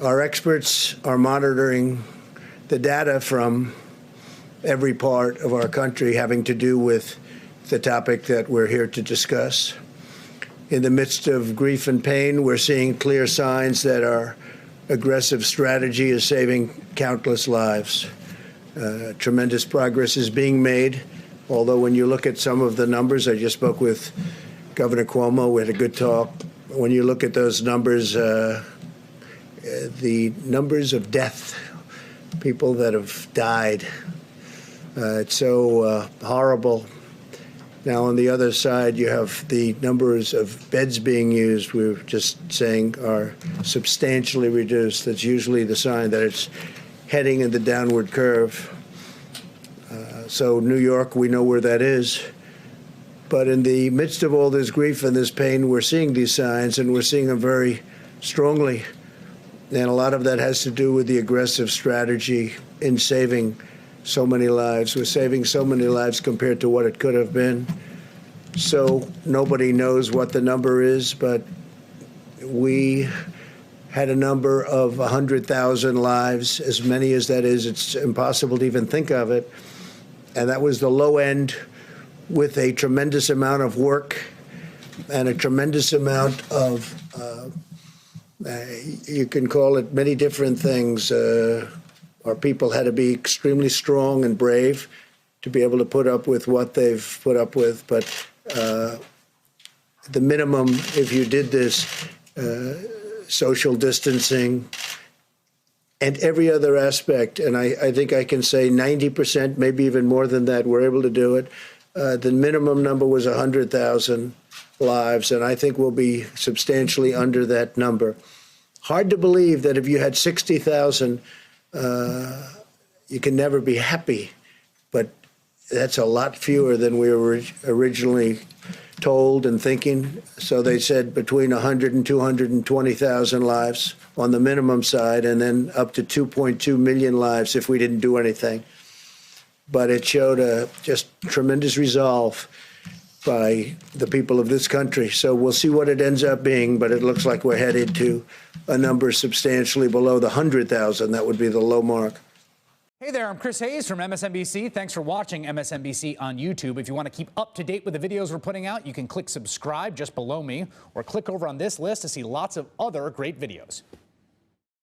Our experts are monitoring the data from every part of our country having to do with the topic that we're here to discuss. In the midst of grief and pain, we're seeing clear signs that our aggressive strategy is saving countless lives. Tremendous progress is being made, although when you look at some of the numbers, I just spoke with Governor Cuomo, we had a good talk. When you look at those numbers, the numbers of death, people that have died, it's so horrible. Now, on the other side, you have the numbers of beds being used, we were just saying, are substantially reduced. That's usually the sign that it's heading in the downward curve. So New York, we know where that is. But in the midst of all this grief and this pain, we're seeing these signs, and we're seeing them very strongly. And a lot of that has to do with the aggressive strategy in saving so many lives. We're saving so many lives compared to what it could have been. So nobody knows what the number is, but we had a number of 100,000 lives. As many as that is, it's impossible to even think of it. And that was the low end, with a tremendous amount of work and a tremendous amount of, you can call it many different things. Our people had to be extremely strong and brave to be able to put up with what they've put up with. But the minimum, if you did this, social distancing and every other aspect, and I think I can say 90%, maybe even more than that, we're able to do it. The minimum number was 100,000 lives, and I think we'll be substantially under that number. Hard to believe that if you had 60,000, you can never be happy, but that's a lot fewer than we were originally told and thinking. So they said between 100 and 220,000 lives on the minimum side, and then up to 2.2 million lives if we didn't do anything. But it showed a just tremendous resolve by the people of this country. So we'll see what it ends up being, but it looks like we're headed to a number substantially below the 100,000. That would be the low mark. Hey there, I'm Chris Hayes from MSNBC. Thanks for watching MSNBC on YouTube. If you want to keep up to date with the videos we're putting out, you can click subscribe just below me, or click over on this list to see lots of other great videos.